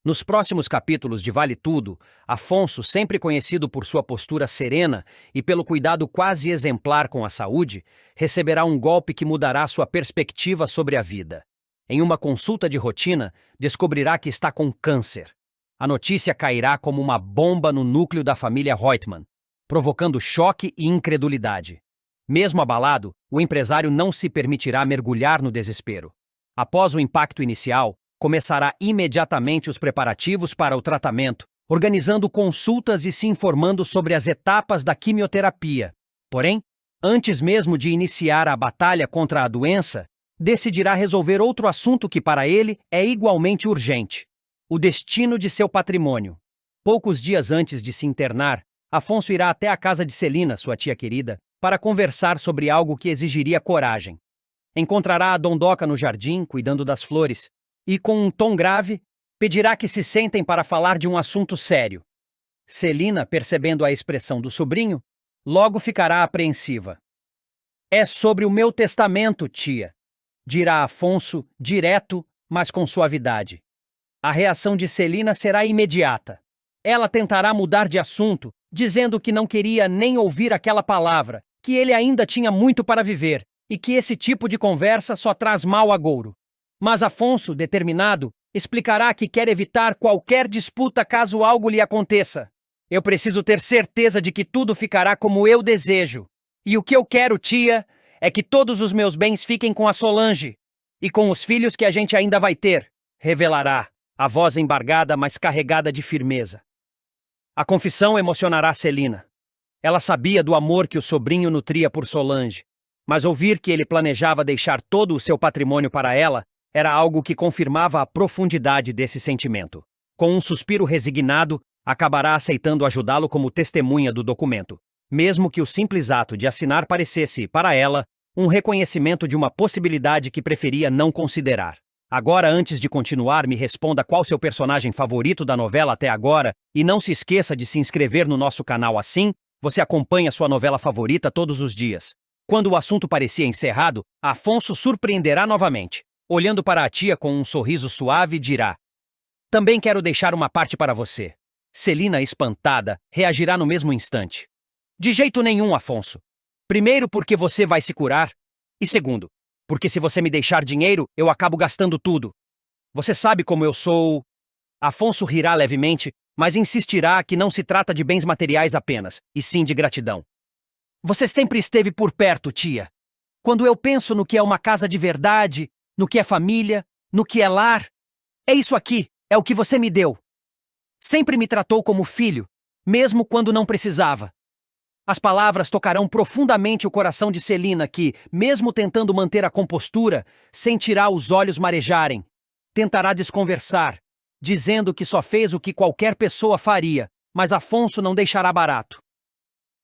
Nos próximos capítulos de Vale Tudo, Afonso, sempre conhecido por sua postura serena e pelo cuidado quase exemplar com a saúde, receberá um golpe que mudará sua perspectiva sobre a vida. Em uma consulta de rotina, descobrirá que está com câncer. A notícia cairá como uma bomba no núcleo da família Reutemann, provocando choque e incredulidade. Mesmo abalado, o empresário não se permitirá mergulhar no desespero. Após o impacto inicial, começará imediatamente os preparativos para o tratamento, organizando consultas e se informando sobre as etapas da quimioterapia. Porém, antes mesmo de iniciar a batalha contra a doença, decidirá resolver outro assunto que para ele é igualmente urgente: o destino de seu patrimônio. Poucos dias antes de se internar, Afonso irá até a casa de Celina, sua tia querida, para conversar sobre algo que exigiria coragem. Encontrará a dondoca no jardim, cuidando das flores, e, com um tom grave, pedirá que se sentem para falar de um assunto sério. Celina, percebendo a expressão do sobrinho, logo ficará apreensiva. "É sobre o meu testamento, tia", dirá Afonso, direto, mas com suavidade. A reação de Celina será imediata. Ela tentará mudar de assunto, dizendo que não queria nem ouvir aquela palavra, que ele ainda tinha muito para viver e que esse tipo de conversa só traz mal agouro. Mas Afonso, determinado, explicará que quer evitar qualquer disputa caso algo lhe aconteça. "Eu preciso ter certeza de que tudo ficará como eu desejo. E o que eu quero, tia, é que todos os meus bens fiquem com a Solange e com os filhos que a gente ainda vai ter", revelará, a voz embargada, mas carregada de firmeza. A confissão emocionará Celina. Ela sabia do amor que o sobrinho nutria por Solange, mas ouvir que ele planejava deixar todo o seu patrimônio para ela era algo que confirmava a profundidade desse sentimento. Com um suspiro resignado, acabará aceitando ajudá-lo como testemunha do documento, mesmo que o simples ato de assinar parecesse, para ela, um reconhecimento de uma possibilidade que preferia não considerar. Agora, antes de continuar, me responda qual seu personagem favorito da novela até agora e não se esqueça de se inscrever no nosso canal, assim você acompanha sua novela favorita todos os dias. Quando o assunto parecia encerrado, Afonso surpreenderá novamente. Olhando para a tia com um sorriso suave, dirá: "Também quero deixar uma parte para você." Celina, espantada, reagirá no mesmo instante. "De jeito nenhum, Afonso. Primeiro, porque você vai se curar. E segundo, porque se você me deixar dinheiro, eu acabo gastando tudo. Você sabe como eu sou." Afonso rirá levemente, mas insistirá que não se trata de bens materiais apenas, e sim de gratidão. "Você sempre esteve por perto, tia. Quando eu penso no que é uma casa de verdade, no que é família, no que é lar, é isso aqui, é o que você me deu. Sempre me tratou como filho, mesmo quando não precisava." As palavras tocarão profundamente o coração de Celina que, mesmo tentando manter a compostura, sentirá os olhos marejarem. Tentará desconversar, dizendo que só fez o que qualquer pessoa faria, mas Afonso não deixará barato.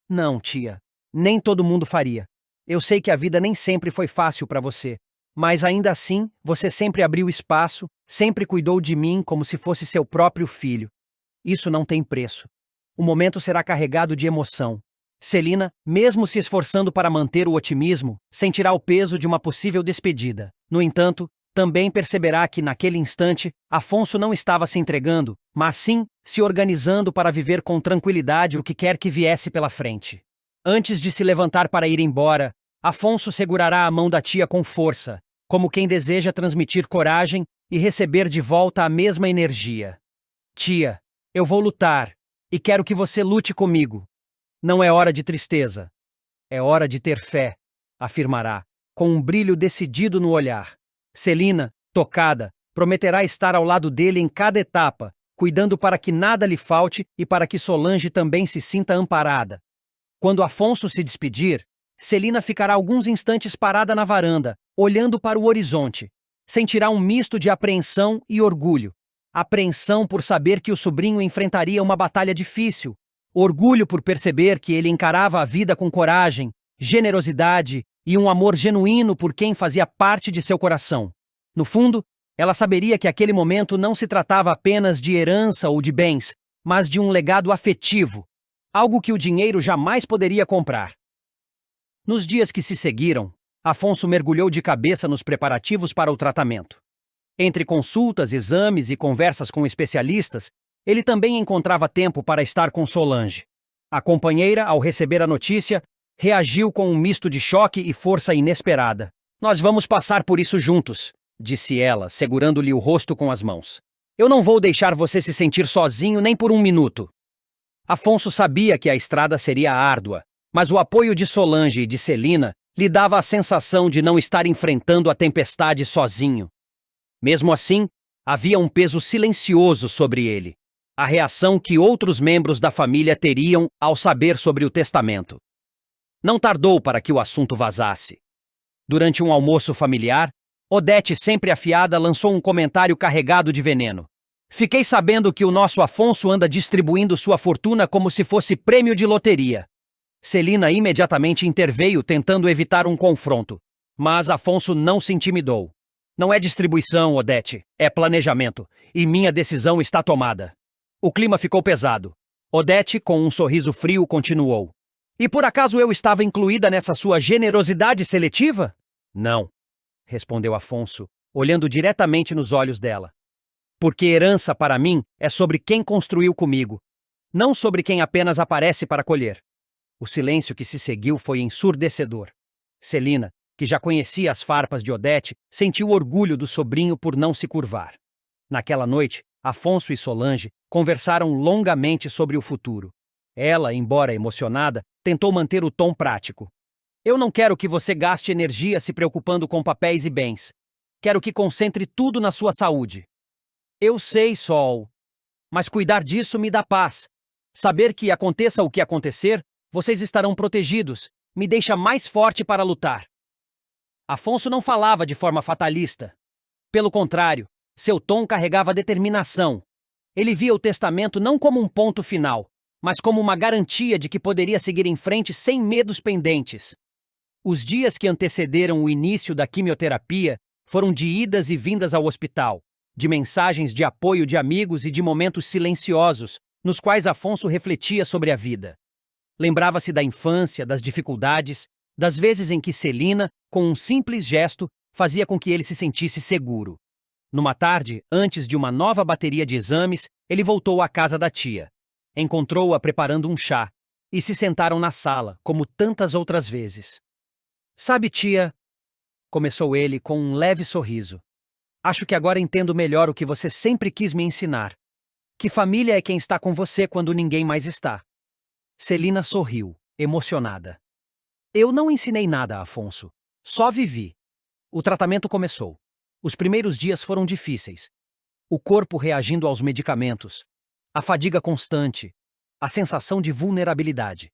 "Não, tia, nem todo mundo faria. Eu sei que a vida nem sempre foi fácil para você, mas ainda assim, você sempre abriu espaço, sempre cuidou de mim como se fosse seu próprio filho. Isso não tem preço. O momento será carregado de emoção." Celina, mesmo se esforçando para manter o otimismo, sentirá o peso de uma possível despedida. No entanto, também perceberá que, naquele instante, Afonso não estava se entregando, mas sim se organizando para viver com tranquilidade o que quer que viesse pela frente. Antes de se levantar para ir embora, Afonso segurará a mão da tia com força, como quem deseja transmitir coragem e receber de volta a mesma energia. "Tia, eu vou lutar, e quero que você lute comigo. Não é hora de tristeza. É hora de ter fé", afirmará, com um brilho decidido no olhar. Celina, tocada, prometerá estar ao lado dele em cada etapa, cuidando para que nada lhe falte e para que Solange também se sinta amparada. Quando Afonso se despedir, Celina ficará alguns instantes parada na varanda, olhando para o horizonte. Sentirá um misto de apreensão e orgulho. Apreensão por saber que o sobrinho enfrentaria uma batalha difícil. Orgulho por perceber que ele encarava a vida com coragem, generosidade e um amor genuíno por quem fazia parte de seu coração. No fundo, ela saberia que aquele momento não se tratava apenas de herança ou de bens, mas de um legado afetivo, algo que o dinheiro jamais poderia comprar. Nos dias que se seguiram, Afonso mergulhou de cabeça nos preparativos para o tratamento. Entre consultas, exames e conversas com especialistas, ele também encontrava tempo para estar com Solange. A companheira, ao receber a notícia, reagiu com um misto de choque e força inesperada. "Nós vamos passar por isso juntos", disse ela, segurando-lhe o rosto com as mãos. "Eu não vou deixar você se sentir sozinho nem por um minuto." Afonso sabia que a estrada seria árdua, mas o apoio de Solange e de Celina lhe dava a sensação de não estar enfrentando a tempestade sozinho. Mesmo assim, havia um peso silencioso sobre ele, a reação que outros membros da família teriam ao saber sobre o testamento. Não tardou para que o assunto vazasse. Durante um almoço familiar, Odete, sempre afiada, lançou um comentário carregado de veneno. "Fiquei sabendo que o nosso Afonso anda distribuindo sua fortuna como se fosse prêmio de loteria." Celina imediatamente interveio, tentando evitar um confronto. Mas Afonso não se intimidou. "Não é distribuição, Odete, é planejamento, e minha decisão está tomada." O clima ficou pesado. Odete, com um sorriso frio, continuou. "E por acaso eu estava incluída nessa sua generosidade seletiva?" "Não", respondeu Afonso, olhando diretamente nos olhos dela. "Porque herança para mim é sobre quem construiu comigo, não sobre quem apenas aparece para colher." O silêncio que se seguiu foi ensurdecedor. Celina, que já conhecia as farpas de Odete, sentiu orgulho do sobrinho por não se curvar. Naquela noite, Afonso e Solange conversaram longamente sobre o futuro. Ela, embora emocionada, tentou manter o tom prático. "Eu não quero que você gaste energia se preocupando com papéis e bens. Quero que concentre tudo na sua saúde." "Eu sei, Sol. Mas cuidar disso me dá paz. Saber que aconteça o que acontecer, vocês estarão protegidos. Me deixa mais forte para lutar." Afonso não falava de forma fatalista. Pelo contrário, seu tom carregava determinação. Ele via o testamento não como um ponto final, mas como uma garantia de que poderia seguir em frente sem medos pendentes. Os dias que antecederam o início da quimioterapia foram de idas e vindas ao hospital, de mensagens de apoio de amigos e de momentos silenciosos, nos quais Afonso refletia sobre a vida. Lembrava-se da infância, das dificuldades, das vezes em que Celina, com um simples gesto, fazia com que ele se sentisse seguro. Numa tarde, antes de uma nova bateria de exames, ele voltou à casa da tia. Encontrou-a preparando um chá, e se sentaram na sala, como tantas outras vezes. "Sabe, tia", começou ele com um leve sorriso, "acho que agora entendo melhor o que você sempre quis me ensinar. Que família é quem está com você quando ninguém mais está." Celina sorriu, emocionada. "Eu não ensinei nada, Afonso. Só vivi." O tratamento começou. Os primeiros dias foram difíceis. O corpo reagindo aos medicamentos, a fadiga constante, a sensação de vulnerabilidade.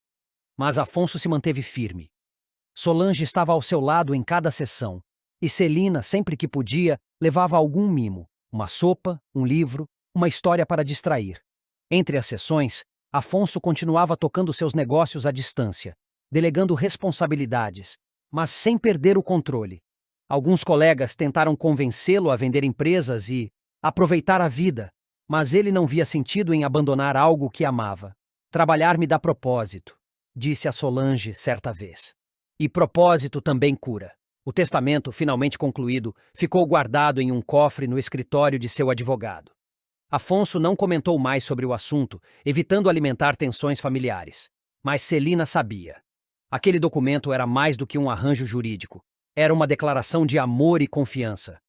Mas Afonso se manteve firme. Solange estava ao seu lado em cada sessão, e Celina, sempre que podia, levava algum mimo, uma sopa, um livro, uma história para distrair. Entre as sessões, Afonso continuava tocando seus negócios à distância, delegando responsabilidades, mas sem perder o controle. Alguns colegas tentaram convencê-lo a vender empresas e aproveitar a vida, mas ele não via sentido em abandonar algo que amava. "Trabalhar me dá propósito", disse a Solange certa vez. E propósito também cura. O testamento, finalmente concluído, ficou guardado em um cofre no escritório de seu advogado. Afonso não comentou mais sobre o assunto, evitando alimentar tensões familiares. Mas Celina sabia. Aquele documento era mais do que um arranjo jurídico. Era uma declaração de amor e confiança.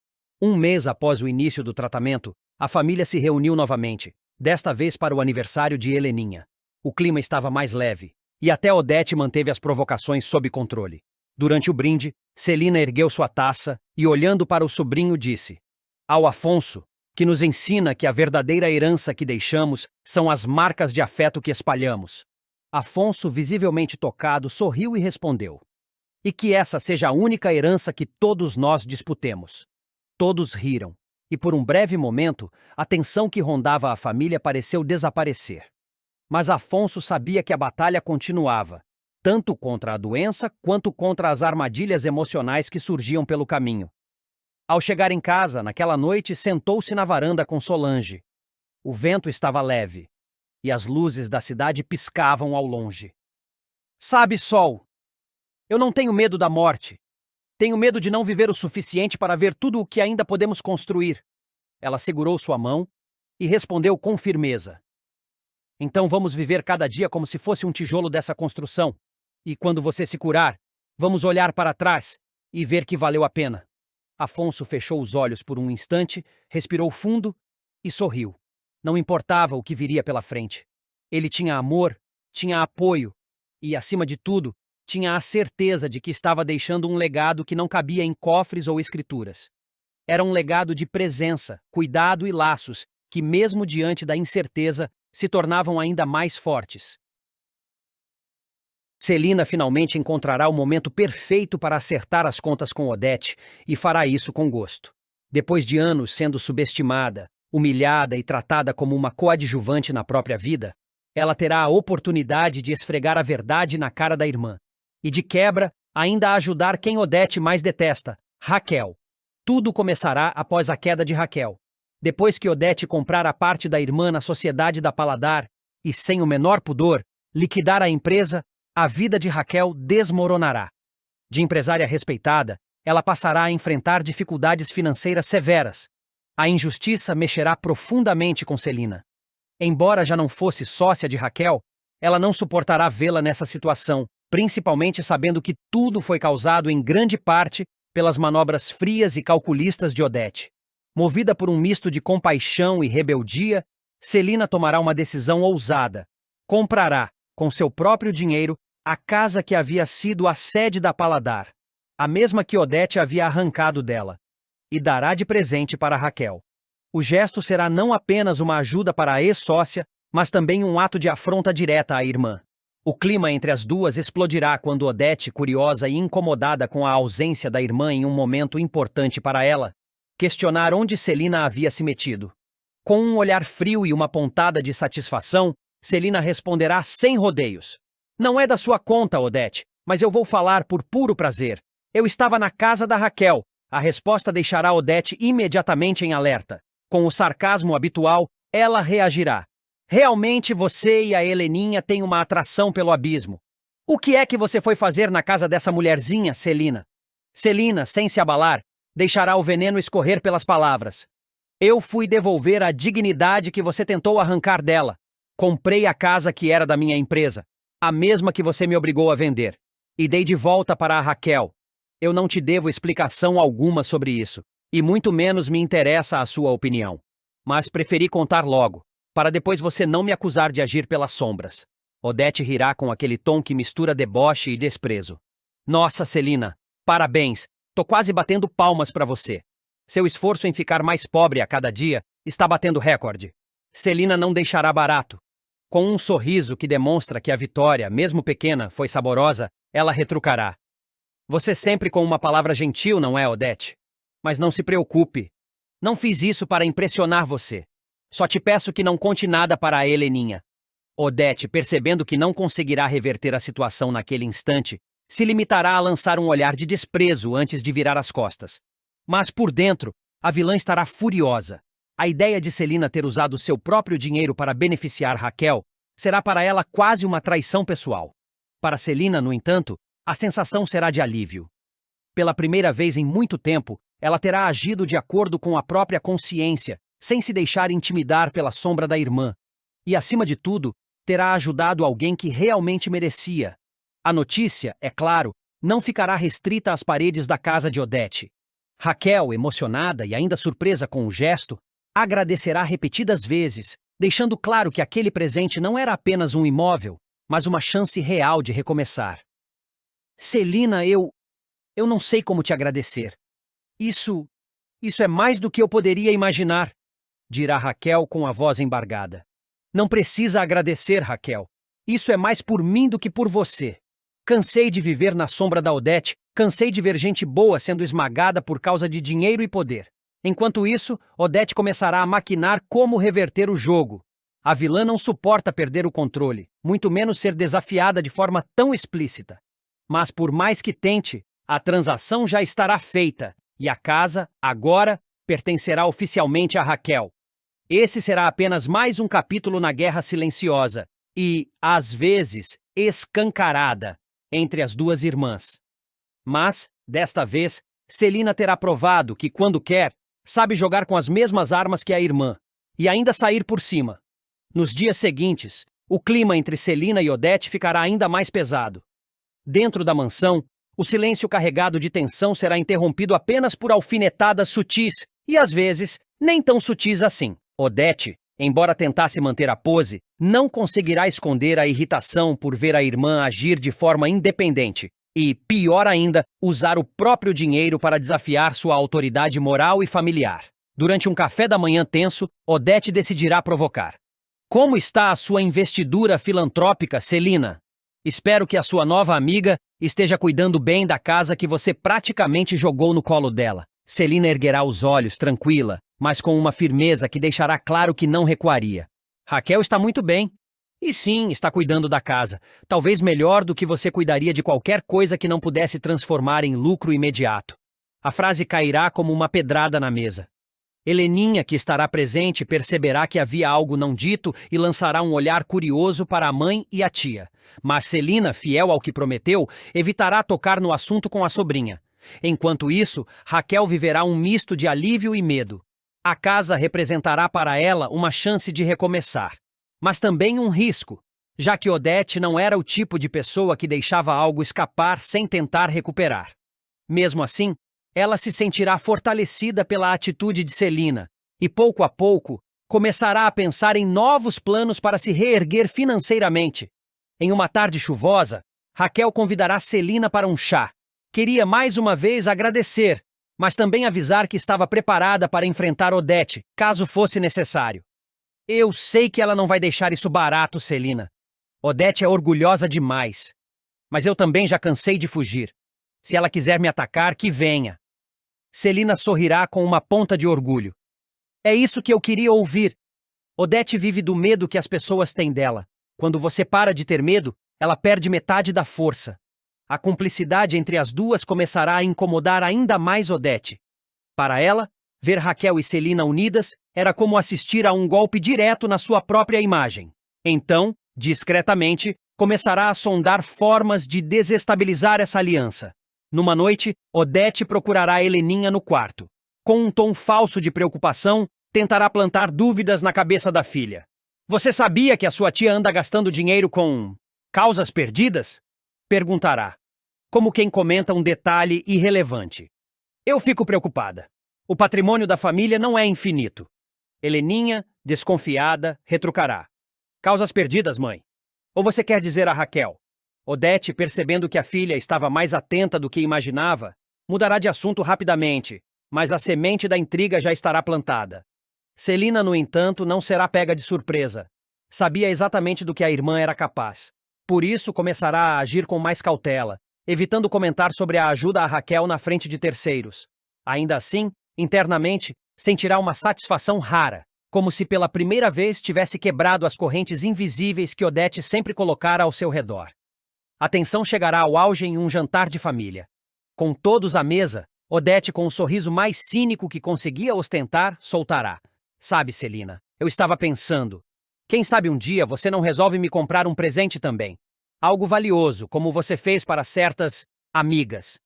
Um mês após o início do tratamento, a família se reuniu novamente, desta vez para o aniversário de Heleninha. O clima estava mais leve, e até Odete manteve as provocações sob controle. Durante o brinde, Celina ergueu sua taça e, olhando para o sobrinho, disse: "Ao Afonso, que nos ensina que a verdadeira herança que deixamos são as marcas de afeto que espalhamos." Afonso, visivelmente tocado, sorriu e respondeu: "E que essa seja a única herança que todos nós disputemos." Todos riram, e por um breve momento, a tensão que rondava a família pareceu desaparecer. Mas Afonso sabia que a batalha continuava, tanto contra a doença quanto contra as armadilhas emocionais que surgiam pelo caminho. Ao chegar em casa, naquela noite, sentou-se na varanda com Solange. O vento estava leve, e as luzes da cidade piscavam ao longe. "Sabe, Sol, eu não tenho medo da morte. Tenho medo de não viver o suficiente para ver tudo o que ainda podemos construir. Ela segurou sua mão e respondeu com firmeza. Então vamos viver cada dia como se fosse um tijolo dessa construção. E quando você se curar, vamos olhar para trás e ver que valeu a pena. Afonso fechou os olhos por um instante, respirou fundo e sorriu. Não importava o que viria pela frente. Ele tinha amor, tinha apoio e, acima de tudo, tinha a certeza de que estava deixando um legado que não cabia em cofres ou escrituras. Era um legado de presença, cuidado e laços que, mesmo diante da incerteza, se tornavam ainda mais fortes. Celina finalmente encontrará o momento perfeito para acertar as contas com Odete e fará isso com gosto. Depois de anos sendo subestimada, humilhada e tratada como uma coadjuvante na própria vida, ela terá a oportunidade de esfregar a verdade na cara da irmã. E de quebra, ainda ajudar quem Odete mais detesta, Raquel. Tudo começará após a queda de Raquel. Depois que Odete comprar a parte da irmã na sociedade da Paladar e, sem o menor pudor, liquidar a empresa, a vida de Raquel desmoronará. De empresária respeitada, ela passará a enfrentar dificuldades financeiras severas. A injustiça mexerá profundamente com Celina. Embora já não fosse sócia de Raquel, ela não suportará vê-la nessa situação, principalmente sabendo que tudo foi causado em grande parte pelas manobras frias e calculistas de Odete. Movida por um misto de compaixão e rebeldia, Celina tomará uma decisão ousada. Comprará, com seu próprio dinheiro, a casa que havia sido a sede da Paladar, a mesma que Odete havia arrancado dela, e dará de presente para Raquel. O gesto será não apenas uma ajuda para a ex-sócia, mas também um ato de afronta direta à irmã. O clima entre as duas explodirá quando Odete, curiosa e incomodada com a ausência da irmã em um momento importante para ela, questionar onde Celina havia se metido. Com um olhar frio e uma pontada de satisfação, Celina responderá sem rodeios. Não é da sua conta, Odete, mas eu vou falar por puro prazer. Eu estava na casa da Raquel. A resposta deixará Odete imediatamente em alerta. Com o sarcasmo habitual, ela reagirá. Realmente você e a Heleninha têm uma atração pelo abismo. O que é que você foi fazer na casa dessa mulherzinha, Celina? Celina, sem se abalar, deixará o veneno escorrer pelas palavras. Eu fui devolver a dignidade que você tentou arrancar dela. Comprei a casa que era da minha empresa, a mesma que você me obrigou a vender, e dei de volta para a Raquel. Eu não te devo explicação alguma sobre isso, e muito menos me interessa a sua opinião. Mas preferi contar logo, para depois você não me acusar de agir pelas sombras. Odete rirá com aquele tom que mistura deboche e desprezo. Nossa, Celina, parabéns, tô quase batendo palmas para você. Seu esforço em ficar mais pobre a cada dia está batendo recorde. Celina não deixará barato. Com um sorriso que demonstra que a vitória, mesmo pequena, foi saborosa, ela retrucará. Você sempre com uma palavra gentil, não é, Odete? Mas não se preocupe. Não fiz isso para impressionar você. Só te peço que não conte nada para a Heleninha. Odete, percebendo que não conseguirá reverter a situação naquele instante, se limitará a lançar um olhar de desprezo antes de virar as costas. Mas por dentro, a vilã estará furiosa. A ideia de Celina ter usado seu próprio dinheiro para beneficiar Raquel será para ela quase uma traição pessoal. Para Celina, no entanto, a sensação será de alívio. Pela primeira vez em muito tempo, ela terá agido de acordo com a própria consciência, sem se deixar intimidar pela sombra da irmã. E, acima de tudo, terá ajudado alguém que realmente merecia. A notícia, é claro, não ficará restrita às paredes da casa de Odete. Raquel, emocionada e ainda surpresa com o gesto, agradecerá repetidas vezes, deixando claro que aquele presente não era apenas um imóvel, mas uma chance real de recomeçar. Celina, eu não sei como te agradecer. Isso é mais do que eu poderia imaginar, dirá Raquel com a voz embargada. Não precisa agradecer, Raquel. Isso é mais por mim do que por você. Cansei de viver na sombra da Odete, cansei de ver gente boa sendo esmagada por causa de dinheiro e poder. Enquanto isso, Odete começará a maquinar como reverter o jogo. A vilã não suporta perder o controle, muito menos ser desafiada de forma tão explícita. Mas por mais que tente, a transação já estará feita, e a casa, agora, pertencerá oficialmente a Raquel. Esse será apenas mais um capítulo na guerra silenciosa e, às vezes, escancarada entre as duas irmãs. Mas, desta vez, Celina terá provado que, quando quer, sabe jogar com as mesmas armas que a irmã, e ainda sair por cima. Nos dias seguintes, o clima entre Celina e Odete ficará ainda mais pesado. Dentro da mansão, o silêncio carregado de tensão será interrompido apenas por alfinetadas sutis, e às vezes, nem tão sutis assim. Odete, embora tentasse manter a pose, não conseguirá esconder a irritação por ver a irmã agir de forma independente e, pior ainda, usar o próprio dinheiro para desafiar sua autoridade moral e familiar. Durante um café da manhã tenso, Odete decidirá provocar. Como está a sua investidura filantrópica, Celina? Espero que a sua nova amiga esteja cuidando bem da casa que você praticamente jogou no colo dela. Celina erguerá os olhos, tranquila, mas com uma firmeza que deixará claro que não recuaria. Raquel está muito bem. E sim, está cuidando da casa. Talvez melhor do que você cuidaria de qualquer coisa que não pudesse transformar em lucro imediato. A frase cairá como uma pedrada na mesa. Heleninha, que estará presente, perceberá que havia algo não dito e lançará um olhar curioso para a mãe e a tia. Mas Celina, fiel ao que prometeu, evitará tocar no assunto com a sobrinha. Enquanto isso, Raquel viverá um misto de alívio e medo. A casa representará para ela uma chance de recomeçar, mas também um risco, já que Odete não era o tipo de pessoa que deixava algo escapar sem tentar recuperar. Mesmo assim, ela se sentirá fortalecida pela atitude de Celina e, pouco a pouco, começará a pensar em novos planos para se reerguer financeiramente. Em uma tarde chuvosa, Raquel convidará Celina para um chá. Queria mais uma vez agradecer, mas também avisar que estava preparada para enfrentar Odete, caso fosse necessário. Eu sei que ela não vai deixar isso barato, Celina. Odete é orgulhosa demais. Mas eu também já cansei de fugir. Se ela quiser me atacar, que venha. Celina sorrirá com uma ponta de orgulho. É isso que eu queria ouvir. Odete vive do medo que as pessoas têm dela. Quando você para de ter medo, ela perde metade da força. A cumplicidade entre as duas começará a incomodar ainda mais Odete. Para ela, ver Raquel e Celina unidas era como assistir a um golpe direto na sua própria imagem. Então, discretamente, começará a sondar formas de desestabilizar essa aliança. Numa noite, Odete procurará Heleninha no quarto. Com um tom falso de preocupação, tentará plantar dúvidas na cabeça da filha. Você sabia que a sua tia anda gastando dinheiro com causas perdidas? Perguntará, como quem comenta um detalhe irrelevante. Eu fico preocupada. O patrimônio da família não é infinito. Heleninha, desconfiada, retrucará. Causas perdidas, mãe. Ou você quer dizer a Raquel? Odete, percebendo que a filha estava mais atenta do que imaginava, mudará de assunto rapidamente, mas a semente da intriga já estará plantada. Celina, no entanto, não será pega de surpresa. Sabia exatamente do que a irmã era capaz. Por isso, começará a agir com mais cautela, evitando comentar sobre a ajuda a Raquel na frente de terceiros. Ainda assim, internamente, sentirá uma satisfação rara, como se pela primeira vez tivesse quebrado as correntes invisíveis que Odete sempre colocara ao seu redor. A tensão chegará ao auge em um jantar de família. Com todos à mesa, Odete, com o sorriso mais cínico que conseguia ostentar, soltará. Sabe, Celina, eu estava pensando. Quem sabe um dia você não resolve me comprar um presente também. Algo valioso, como você fez para certas amigas.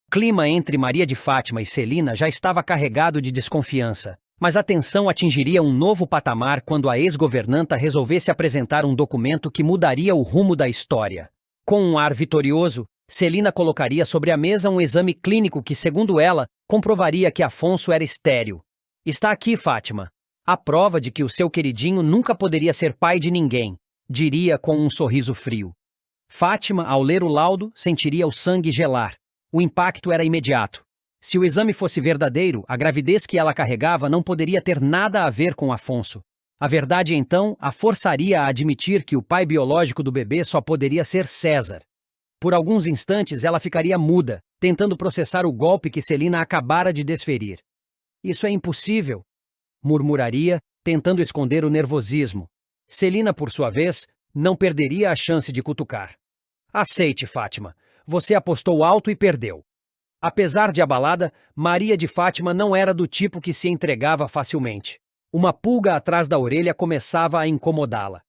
O clima entre Maria de Fátima e Celina já estava carregado de desconfiança. Mas a tensão atingiria um novo patamar quando a ex-governanta resolvesse apresentar um documento que mudaria o rumo da história. Com um ar vitorioso, Celina colocaria sobre a mesa um exame clínico que, segundo ela, comprovaria que Afonso era estéril. Está aqui, Fátima. A prova de que o seu queridinho nunca poderia ser pai de ninguém, diria com um sorriso frio. Fátima, ao ler o laudo, sentiria o sangue gelar. O impacto era imediato. Se o exame fosse verdadeiro, a gravidez que ela carregava não poderia ter nada a ver com Afonso. A verdade, então, a forçaria a admitir que o pai biológico do bebê só poderia ser César. Por alguns instantes, ela ficaria muda, tentando processar o golpe que Celina acabara de desferir. Isso é impossível, murmuraria, tentando esconder o nervosismo. Celina, por sua vez, não perderia a chance de cutucar. Aceite, Fátima. Você apostou alto e perdeu. Apesar de abalada, Maria de Fátima não era do tipo que se entregava facilmente. Uma pulga atrás da orelha começava a incomodá-la.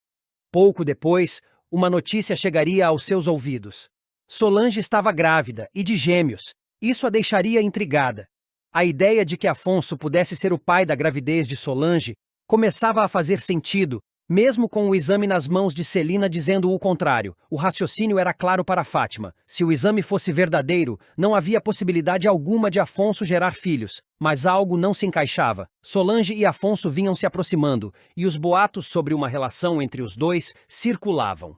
Pouco depois, uma notícia chegaria aos seus ouvidos. Solange estava grávida e de gêmeos. Isso a deixaria intrigada. A ideia de que Afonso pudesse ser o pai da gravidez de Solange começava a fazer sentido, mesmo com o exame nas mãos de Celina dizendo o contrário. O raciocínio era claro para Fátima. Se o exame fosse verdadeiro, não havia possibilidade alguma de Afonso gerar filhos. Mas algo não se encaixava. Solange e Afonso vinham se aproximando, e os boatos sobre uma relação entre os dois circulavam.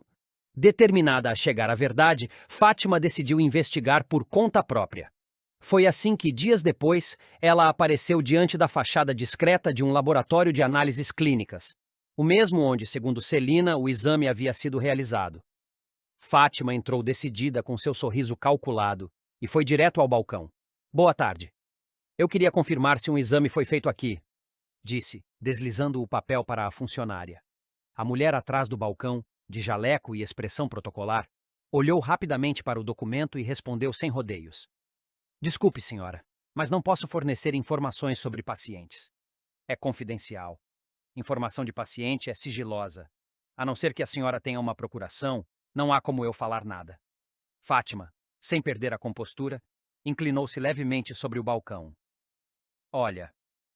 Determinada a chegar à verdade, Fátima decidiu investigar por conta própria. Foi assim que, dias depois, ela apareceu diante da fachada discreta de um laboratório de análises clínicas. O mesmo onde, segundo Celina, o exame havia sido realizado. Fátima entrou decidida com seu sorriso calculado e foi direto ao balcão. Boa tarde. Eu queria confirmar se um exame foi feito aqui, disse, deslizando o papel para a funcionária. A mulher atrás do balcão, de jaleco e expressão protocolar, olhou rapidamente para o documento e respondeu sem rodeios. Desculpe, senhora, mas não posso fornecer informações sobre pacientes. É confidencial. Informação de paciente é sigilosa. A não ser que a senhora tenha uma procuração, não há como eu falar nada. Fátima, sem perder a compostura, inclinou-se levemente sobre o balcão. Olha,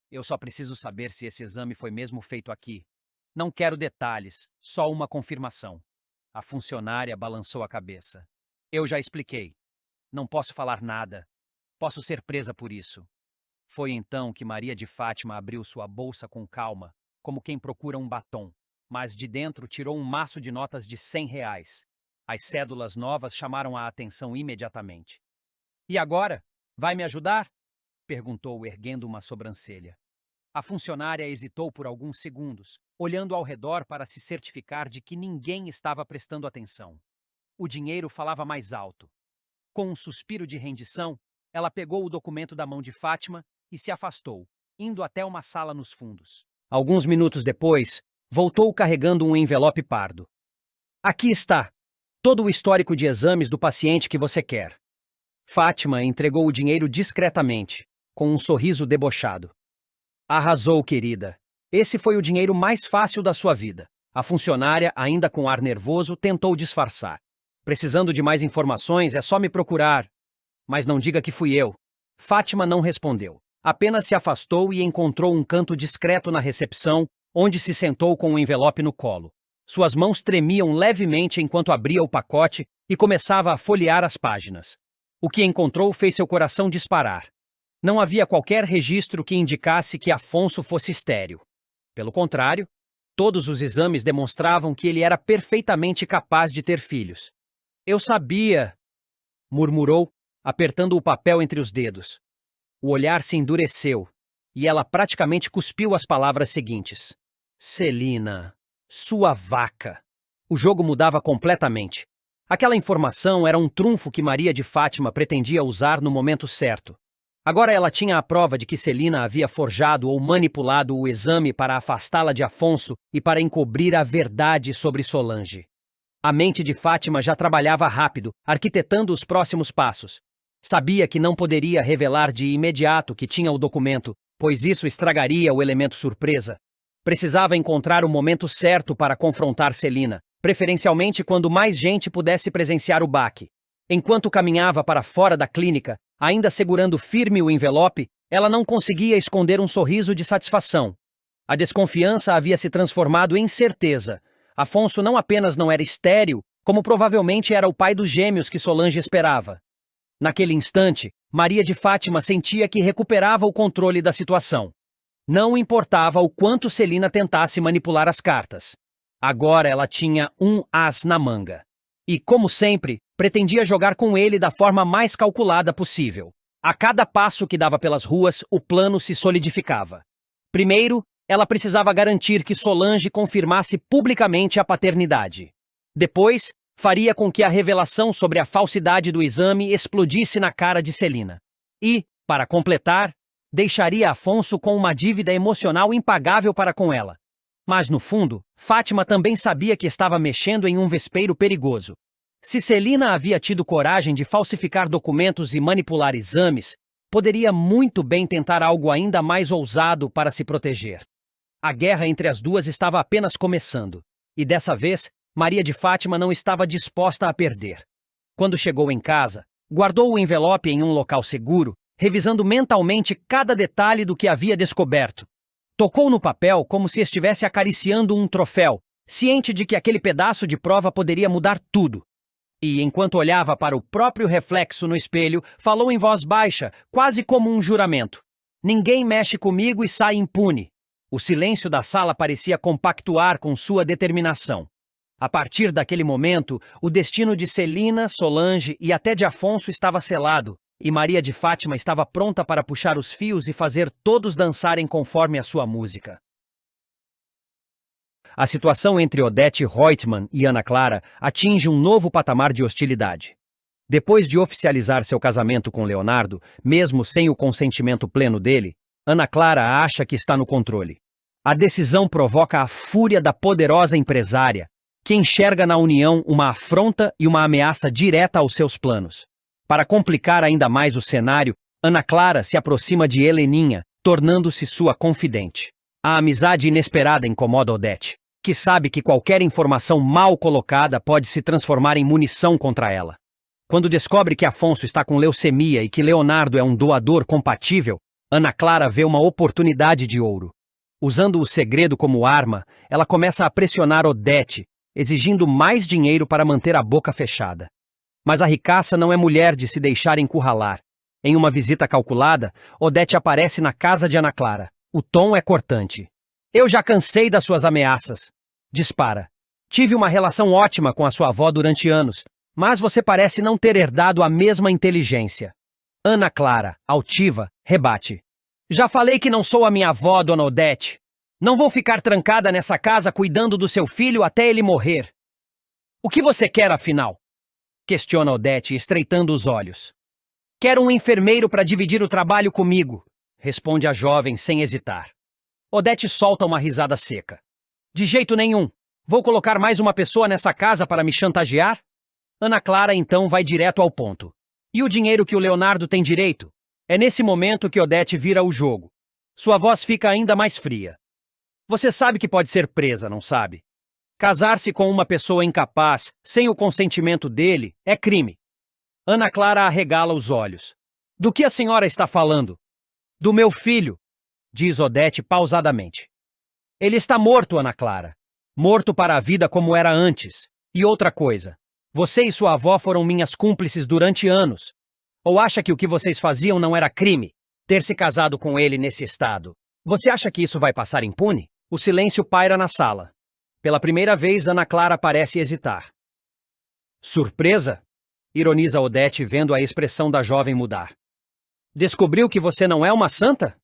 eu só preciso saber se esse exame foi mesmo feito aqui. Não quero detalhes, só uma confirmação. A funcionária balançou a cabeça. Eu já expliquei. Não posso falar nada. Posso ser presa por isso. Foi então que Maria de Fátima abriu sua bolsa com calma, como quem procura um batom, mas de dentro tirou um maço de notas de R$ 100. As cédulas novas chamaram a atenção imediatamente. E agora? Vai me ajudar? Perguntou, erguendo uma sobrancelha. A funcionária hesitou por alguns segundos, olhando ao redor para se certificar de que ninguém estava prestando atenção. O dinheiro falava mais alto. Com um suspiro de rendição, ela pegou o documento da mão de Fátima e se afastou, indo até uma sala nos fundos. Alguns minutos depois, voltou carregando um envelope pardo. Aqui está, todo o histórico de exames do paciente que você quer. Fátima entregou o dinheiro discretamente, com um sorriso debochado. Arrasou, querida. Esse foi o dinheiro mais fácil da sua vida. A funcionária, ainda com ar nervoso, tentou disfarçar. Precisando de mais informações, é só me procurar. Mas não diga que fui eu. Fátima não respondeu. Apenas se afastou e encontrou um canto discreto na recepção, onde se sentou com o envelope no colo. Suas mãos tremiam levemente enquanto abria o pacote e começava a folhear as páginas. O que encontrou fez seu coração disparar. Não havia qualquer registro que indicasse que Afonso fosse estéril. Pelo contrário, todos os exames demonstravam que ele era perfeitamente capaz de ter filhos. Eu sabia, murmurou, apertando o papel entre os dedos. O olhar se endureceu, e ela praticamente cuspiu as palavras seguintes. Celina, sua vaca. O jogo mudava completamente. Aquela informação era um trunfo que Maria de Fátima pretendia usar no momento certo. Agora ela tinha a prova de que Celina havia forjado ou manipulado o exame para afastá-la de Afonso e para encobrir a verdade sobre Solange. A mente de Fátima já trabalhava rápido, arquitetando os próximos passos. Sabia que não poderia revelar de imediato que tinha o documento, pois isso estragaria o elemento surpresa. Precisava encontrar o momento certo para confrontar Celina, preferencialmente quando mais gente pudesse presenciar o baque. Enquanto caminhava para fora da clínica, ainda segurando firme o envelope, ela não conseguia esconder um sorriso de satisfação. A desconfiança havia se transformado em certeza. Afonso não apenas não era estéril, como provavelmente era o pai dos gêmeos que Solange esperava. Naquele instante, Maria de Fátima sentia que recuperava o controle da situação. Não importava o quanto Celina tentasse manipular as cartas. Agora ela tinha um as na manga. E, como sempre, pretendia jogar com ele da forma mais calculada possível. A cada passo que dava pelas ruas, o plano se solidificava. Primeiro, ela precisava garantir que Solange confirmasse publicamente a paternidade. Depois, faria com que a revelação sobre a falsidade do exame explodisse na cara de Celina. E, para completar, deixaria Afonso com uma dívida emocional impagável para com ela. Mas, no fundo, Fátima também sabia que estava mexendo em um vespeiro perigoso. Se Celina havia tido coragem de falsificar documentos e manipular exames, poderia muito bem tentar algo ainda mais ousado para se proteger. A guerra entre as duas estava apenas começando, e dessa vez, Maria de Fátima não estava disposta a perder. Quando chegou em casa, guardou o envelope em um local seguro, revisando mentalmente cada detalhe do que havia descoberto. Tocou no papel como se estivesse acariciando um troféu, ciente de que aquele pedaço de prova poderia mudar tudo. E, enquanto olhava para o próprio reflexo no espelho, falou em voz baixa, quase como um juramento. Ninguém mexe comigo e sai impune. O silêncio da sala parecia compactuar com sua determinação. A partir daquele momento, o destino de Celina, Solange e até de Afonso estava selado, e Maria de Fátima estava pronta para puxar os fios e fazer todos dançarem conforme a sua música. A situação entre Odete Reutemann e Ana Clara atinge um novo patamar de hostilidade. Depois de oficializar seu casamento com Leonardo, mesmo sem o consentimento pleno dele, Ana Clara acha que está no controle. A decisão provoca a fúria da poderosa empresária, que enxerga na união uma afronta e uma ameaça direta aos seus planos. Para complicar ainda mais o cenário, Ana Clara se aproxima de Heleninha, tornando-se sua confidente. A amizade inesperada incomoda Odete, que sabe que qualquer informação mal colocada pode se transformar em munição contra ela. Quando descobre que Afonso está com leucemia e que Leonardo é um doador compatível, Ana Clara vê uma oportunidade de ouro. Usando o segredo como arma, ela começa a pressionar Odete, exigindo mais dinheiro para manter a boca fechada. Mas a ricaça não é mulher de se deixar encurralar. Em uma visita calculada, Odete aparece na casa de Ana Clara. O tom é cortante. Eu já cansei das suas ameaças. Dispara. Tive uma relação ótima com a sua avó durante anos, mas você parece não ter herdado a mesma inteligência. Ana Clara, altiva, rebate. Já falei que não sou a minha avó, dona Odete. Não vou ficar trancada nessa casa cuidando do seu filho até ele morrer. O que você quer, afinal? Questiona Odete, estreitando os olhos. Quero um enfermeiro para dividir o trabalho comigo, responde a jovem sem hesitar. Odete solta uma risada seca. De jeito nenhum. Vou colocar mais uma pessoa nessa casa para me chantagear? Ana Clara então vai direto ao ponto. E o dinheiro que o Leonardo tem direito? É nesse momento que Odete vira o jogo. Sua voz fica ainda mais fria. Você sabe que pode ser presa, não sabe? Casar-se com uma pessoa incapaz, sem o consentimento dele, é crime. Ana Clara arregala os olhos. Do que a senhora está falando? Do meu filho, diz Odete pausadamente. Ele está morto, Ana Clara. Morto para a vida como era antes. E outra coisa, você e sua avó foram minhas cúmplices durante anos. Ou acha que o que vocês faziam não era crime? Ter se casado com ele nesse estado. Você acha que isso vai passar impune? O silêncio paira na sala. Pela primeira vez, Ana Clara parece hesitar. Surpresa? Ironiza Odete, vendo a expressão da jovem mudar. Descobriu que você não é uma santa?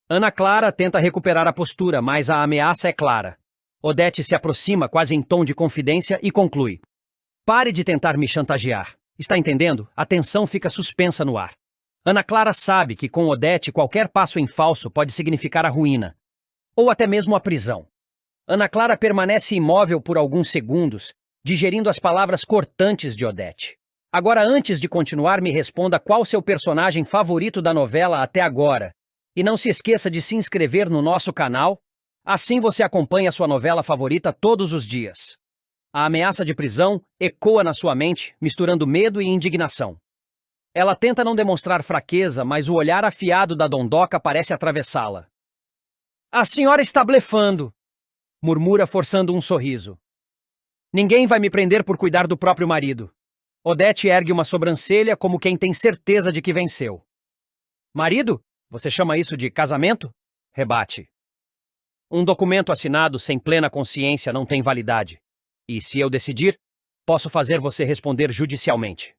Ana Clara tenta recuperar a postura, mas a ameaça é clara. Odete se aproxima, quase em tom de confidência, e conclui. Pare de tentar me chantagear. Está entendendo? A tensão fica suspensa no ar. Ana Clara sabe que com Odete qualquer passo em falso pode significar a ruína. Ou até mesmo a prisão. Ana Clara permanece imóvel por alguns segundos, digerindo as palavras cortantes de Odete. Agora, antes de continuar, me responda qual seu personagem favorito da novela até agora. E não se esqueça de se inscrever no nosso canal, assim você acompanha sua novela favorita todos os dias. A ameaça de prisão ecoa na sua mente, misturando medo e indignação. Ela tenta não demonstrar fraqueza, mas o olhar afiado da dondoca parece atravessá-la. A senhora está blefando, murmura forçando um sorriso. Ninguém vai me prender por cuidar do próprio marido. Odete ergue uma sobrancelha como quem tem certeza de que venceu. Marido? Você chama isso de casamento? Rebate. Um documento assinado sem plena consciência não tem validade. E, se eu decidir, posso fazer você responder judicialmente.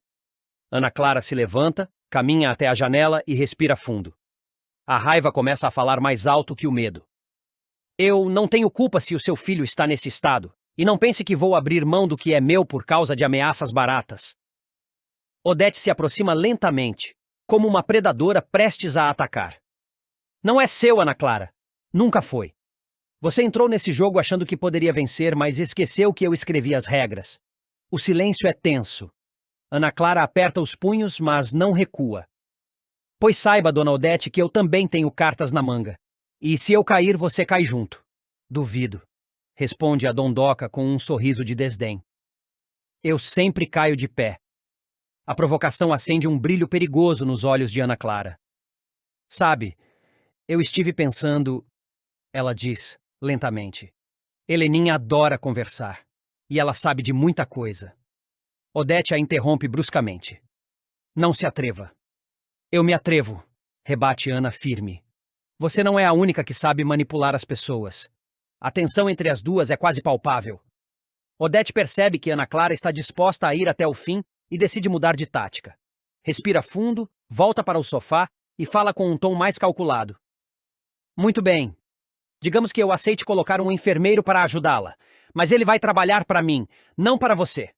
Ana Clara se levanta, caminha até a janela e respira fundo. A raiva começa a falar mais alto que o medo. Eu não tenho culpa se o seu filho está nesse estado, e não pense que vou abrir mão do que é meu por causa de ameaças baratas. Odete se aproxima lentamente, como uma predadora prestes a atacar. Não é seu, Ana Clara. Nunca foi. Você entrou nesse jogo achando que poderia vencer, mas esqueceu que eu escrevi as regras. O silêncio é tenso. Ana Clara aperta os punhos, mas não recua. Pois saiba, dona Odete, que eu também tenho cartas na manga. E se eu cair, você cai junto. Duvido. Responde a dondoca com um sorriso de desdém. Eu sempre caio de pé. A provocação acende um brilho perigoso nos olhos de Ana Clara. Sabe, eu estive pensando, ela diz, lentamente. Heleninha adora conversar. E ela sabe de muita coisa. Odete a interrompe bruscamente. Não se atreva. Eu me atrevo, rebate Ana firme. Você não é a única que sabe manipular as pessoas. A tensão entre as duas é quase palpável. Odete percebe que Ana Clara está disposta a ir até o fim e decide mudar de tática. Respira fundo, volta para o sofá e fala com um tom mais calculado. Muito bem. Digamos que eu aceite colocar um enfermeiro para ajudá-la, mas ele vai trabalhar para mim, não para você.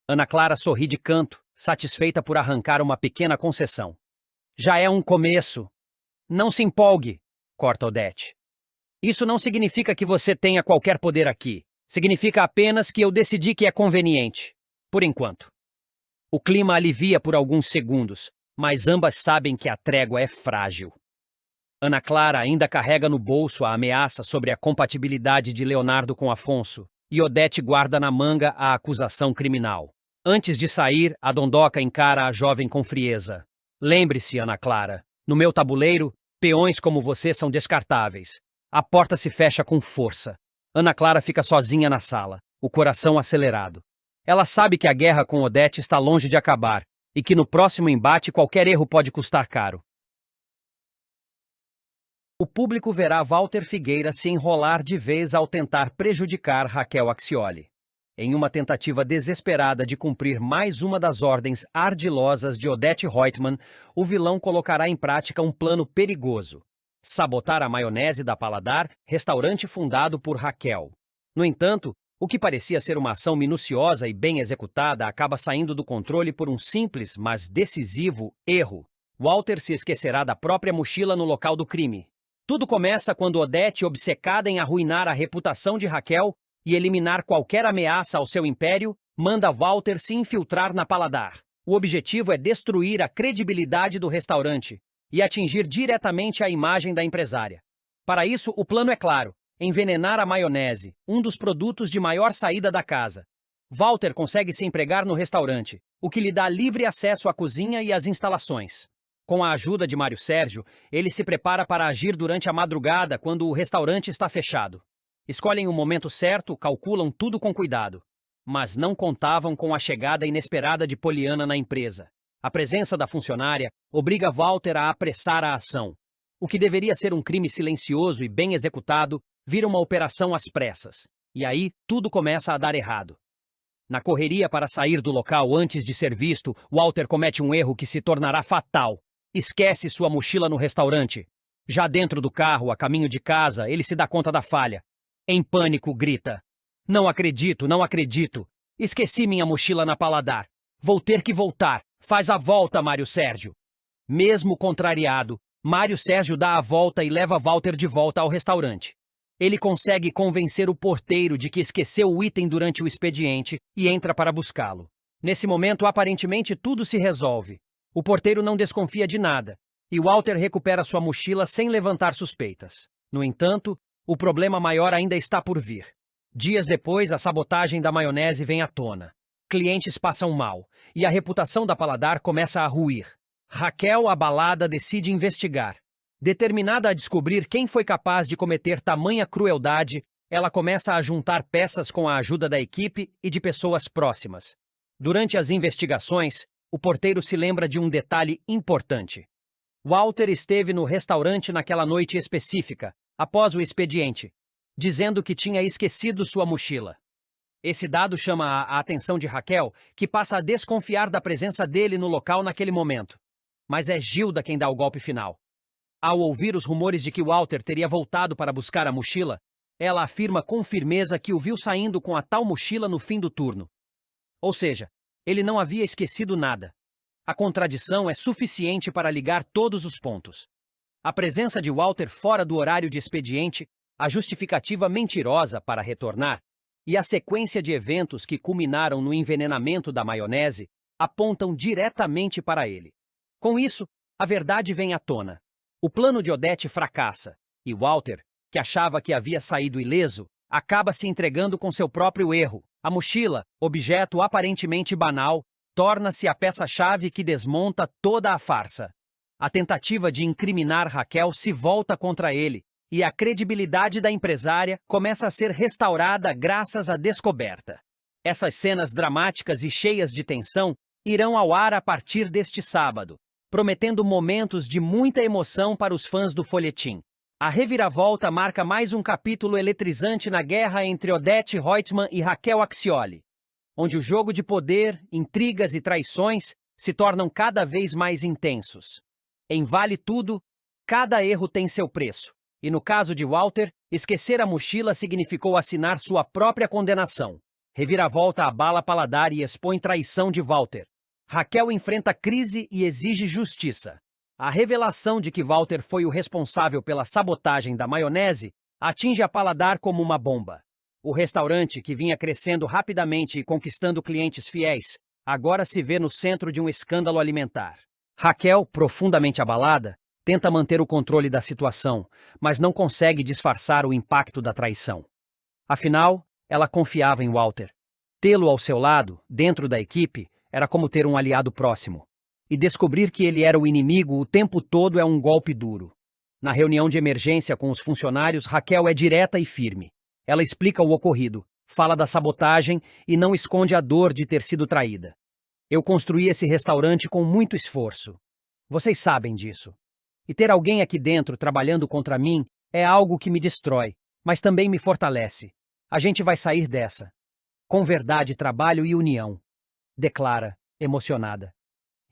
Ana Clara sorri de canto, satisfeita por arrancar uma pequena concessão. Já é um começo. Não se empolgue, corta Odete. Isso não significa que você tenha qualquer poder aqui. Significa apenas que eu decidi que é conveniente. Por enquanto. O clima alivia por alguns segundos, mas ambas sabem que a trégua é frágil. Ana Clara ainda carrega no bolso a ameaça sobre a compatibilidade de Leonardo com Afonso, e Odete guarda na manga a acusação criminal. Antes de sair, a dondoca encara a jovem com frieza. Lembre-se, Ana Clara, no meu tabuleiro, peões como você são descartáveis. A porta se fecha com força. Ana Clara fica sozinha na sala, o coração acelerado. Ela sabe que a guerra com Odete está longe de acabar, e que no próximo embate qualquer erro pode custar caro. O público verá Walter Figueira se enrolar de vez ao tentar prejudicar Raquel Axioli. Em uma tentativa desesperada de cumprir mais uma das ordens ardilosas de Odete Reutemann, o vilão colocará em prática um plano perigoso: sabotar a Maionese da Paladar, restaurante fundado por Raquel. No entanto, o que parecia ser uma ação minuciosa e bem executada acaba saindo do controle por um simples, mas decisivo, erro. Walter se esquecerá da própria mochila no local do crime. Tudo começa quando Odete, obcecada em arruinar a reputação de Raquel e eliminar qualquer ameaça ao seu império, manda Walter se infiltrar na Paladar. O objetivo é destruir a credibilidade do restaurante e atingir diretamente a imagem da empresária. Para isso, o plano é claro: envenenar a maionese, um dos produtos de maior saída da casa. Walter consegue se empregar no restaurante, o que lhe dá livre acesso à cozinha e às instalações. Com a ajuda de Mário Sérgio, ele se prepara para agir durante a madrugada, quando o restaurante está fechado. Escolhem o momento certo, calculam tudo com cuidado. Mas não contavam com a chegada inesperada de Poliana na empresa. A presença da funcionária obriga Walter a apressar a ação. O que deveria ser um crime silencioso e bem executado, vira uma operação às pressas. E aí, tudo começa a dar errado. Na correria para sair do local antes de ser visto, Walter comete um erro que se tornará fatal. Esquece sua mochila no restaurante. Já dentro do carro, a caminho de casa, ele se dá conta da falha. Em pânico, grita: Não acredito, não acredito. Esqueci minha mochila na Paladar. Vou ter que voltar. Faz a volta, Mário Sérgio. Mesmo contrariado, Mário Sérgio dá a volta e leva Walter de volta ao restaurante. Ele consegue convencer o porteiro de que esqueceu o item durante o expediente e entra para buscá-lo. Nesse momento, aparentemente, tudo se resolve. O porteiro não desconfia de nada, e Walter recupera sua mochila sem levantar suspeitas. No entanto, o problema maior ainda está por vir. Dias depois, a sabotagem da maionese vem à tona. Clientes passam mal, e a reputação da Paladar começa a ruir. Raquel, abalada, decide investigar. Determinada a descobrir quem foi capaz de cometer tamanha crueldade, ela começa a juntar peças com a ajuda da equipe e de pessoas próximas. Durante as investigações, o porteiro se lembra de um detalhe importante. Walter esteve no restaurante naquela noite específica, após o expediente, dizendo que tinha esquecido sua mochila. Esse dado chama a atenção de Raquel, que passa a desconfiar da presença dele no local naquele momento. Mas é Gilda quem dá o golpe final. Ao ouvir os rumores de que Walter teria voltado para buscar a mochila, ela afirma com firmeza que o viu saindo com a tal mochila no fim do turno. Ou seja, ele não havia esquecido nada. A contradição é suficiente para ligar todos os pontos. A presença de Walter fora do horário de expediente, a justificativa mentirosa para retornar, e a sequência de eventos que culminaram no envenenamento da maionese apontam diretamente para ele. Com isso, a verdade vem à tona. O plano de Odete fracassa, e Walter, que achava que havia saído ileso, acaba se entregando com seu próprio erro. A mochila, objeto aparentemente banal, torna-se a peça-chave que desmonta toda a farsa. A tentativa de incriminar Raquel se volta contra ele, e a credibilidade da empresária começa a ser restaurada graças à descoberta. Essas cenas dramáticas e cheias de tensão irão ao ar a partir deste sábado, prometendo momentos de muita emoção para os fãs do folhetim. A reviravolta marca mais um capítulo eletrizante na guerra entre Odete Roitman e Raquel Accioli, onde o jogo de poder, intrigas e traições se tornam cada vez mais intensos. Em Vale Tudo, cada erro tem seu preço, e no caso de Walter, esquecer a mochila significou assinar sua própria condenação. Reviravolta abala paladar e expõe traição de Walter. Raquel enfrenta crise e exige justiça. A revelação de que Walter foi o responsável pela sabotagem da maionese atinge a paladar como uma bomba. O restaurante, que vinha crescendo rapidamente e conquistando clientes fiéis, agora se vê no centro de um escândalo alimentar. Raquel, profundamente abalada, tenta manter o controle da situação, mas não consegue disfarçar o impacto da traição. Afinal, ela confiava em Walter. Tê-lo ao seu lado, dentro da equipe, era como ter um aliado próximo. E descobrir que ele era o inimigo o tempo todo é um golpe duro. Na reunião de emergência com os funcionários, Raquel é direta e firme. Ela explica o ocorrido, fala da sabotagem e não esconde a dor de ter sido traída. Eu construí esse restaurante com muito esforço. Vocês sabem disso. E ter alguém aqui dentro trabalhando contra mim é algo que me destrói, mas também me fortalece. A gente vai sair dessa. Com verdade, trabalho e união, declara, emocionada.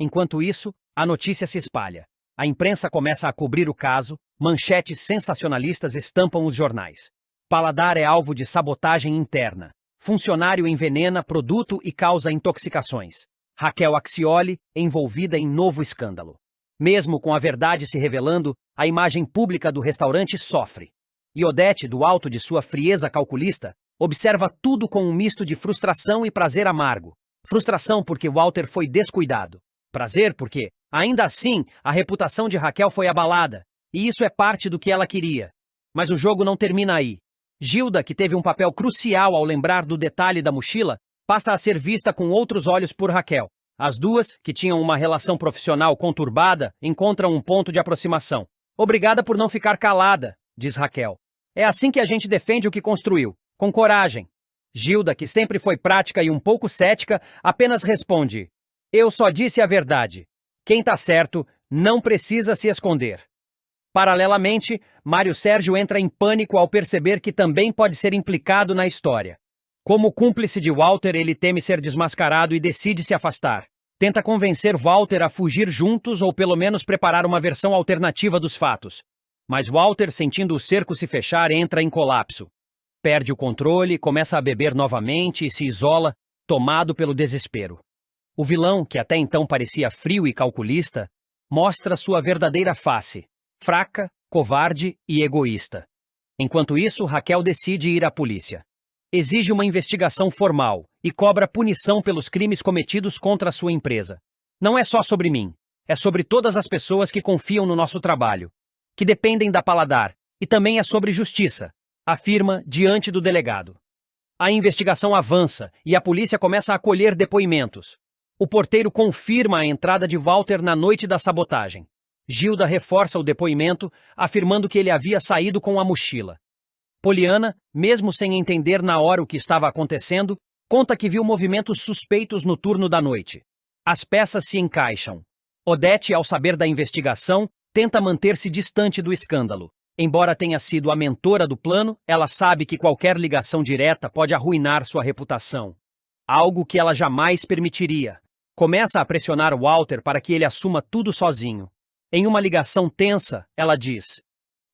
Enquanto isso, a notícia se espalha. A imprensa começa a cobrir o caso, manchetes sensacionalistas estampam os jornais. Paladar é alvo de sabotagem interna. Funcionário envenena produto e causa intoxicações. Raquel Accioli envolvida em novo escândalo. Mesmo com a verdade se revelando, a imagem pública do restaurante sofre. E Odete, do alto de sua frieza calculista, observa tudo com um misto de frustração e prazer amargo. Frustração porque Walter foi descuidado. Prazer porque, ainda assim, a reputação de Raquel foi abalada, e isso é parte do que ela queria. Mas o jogo não termina aí. Gilda, que teve um papel crucial ao lembrar do detalhe da mochila, passa a ser vista com outros olhos por Raquel. As duas, que tinham uma relação profissional conturbada, encontram um ponto de aproximação. Obrigada por não ficar calada, diz Raquel. É assim que a gente defende o que construiu, com coragem. Gilda, que sempre foi prática e um pouco cética, apenas responde: eu só disse a verdade. Quem tá certo não precisa se esconder. Paralelamente, Mário Sérgio entra em pânico ao perceber que também pode ser implicado na história. Como cúmplice de Walter, ele teme ser desmascarado e decide se afastar. Tenta convencer Walter a fugir juntos ou pelo menos preparar uma versão alternativa dos fatos. Mas Walter, sentindo o cerco se fechar, entra em colapso. Perde o controle, começa a beber novamente e se isola, tomado pelo desespero. O vilão, que até então parecia frio e calculista, mostra sua verdadeira face, fraca, covarde e egoísta. Enquanto isso, Raquel decide ir à polícia. Exige uma investigação formal e cobra punição pelos crimes cometidos contra a sua empresa. Não é só sobre mim, é sobre todas as pessoas que confiam no nosso trabalho, que dependem da Paladar, e também é sobre justiça, afirma diante do delegado. A investigação avança e a polícia começa a colher depoimentos. O porteiro confirma a entrada de Walter na noite da sabotagem. Gilda reforça o depoimento, afirmando que ele havia saído com a mochila. Poliana, mesmo sem entender na hora o que estava acontecendo, conta que viu movimentos suspeitos no turno da noite. As peças se encaixam. Odete, ao saber da investigação, tenta manter-se distante do escândalo. Embora tenha sido a mentora do plano, ela sabe que qualquer ligação direta pode arruinar sua reputação. Algo que ela jamais permitiria. Começa a pressionar Walter para que ele assuma tudo sozinho. Em uma ligação tensa, ela diz: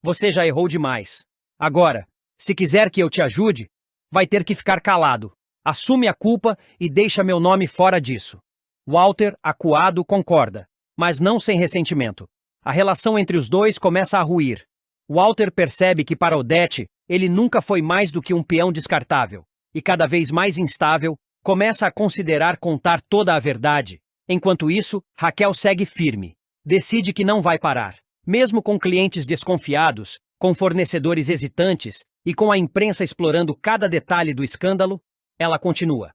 você já errou demais. Agora, se quiser que eu te ajude, vai ter que ficar calado. Assume a culpa e deixa meu nome fora disso. Walter, acuado, concorda, mas não sem ressentimento. A relação entre os dois começa a ruir. Walter percebe que para Odete, ele nunca foi mais do que um peão descartável, e cada vez mais instável, começa a considerar contar toda a verdade. Enquanto isso, Raquel segue firme. Decide que não vai parar. Mesmo com clientes desconfiados, com fornecedores hesitantes e com a imprensa explorando cada detalhe do escândalo, ela continua.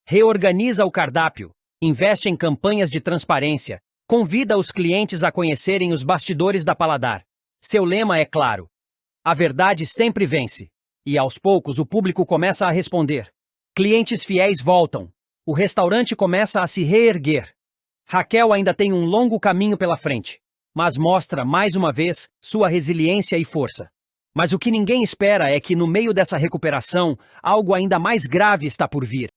Reorganiza o cardápio, investe em campanhas de transparência, convida os clientes a conhecerem os bastidores da Paladar. Seu lema é claro: a verdade sempre vence. E aos poucos o público começa a responder. Clientes fiéis voltam. O restaurante começa a se reerguer. Raquel ainda tem um longo caminho pela frente, mas mostra, mais uma vez, sua resiliência e força. Mas o que ninguém espera é que, no meio dessa recuperação, algo ainda mais grave está por vir.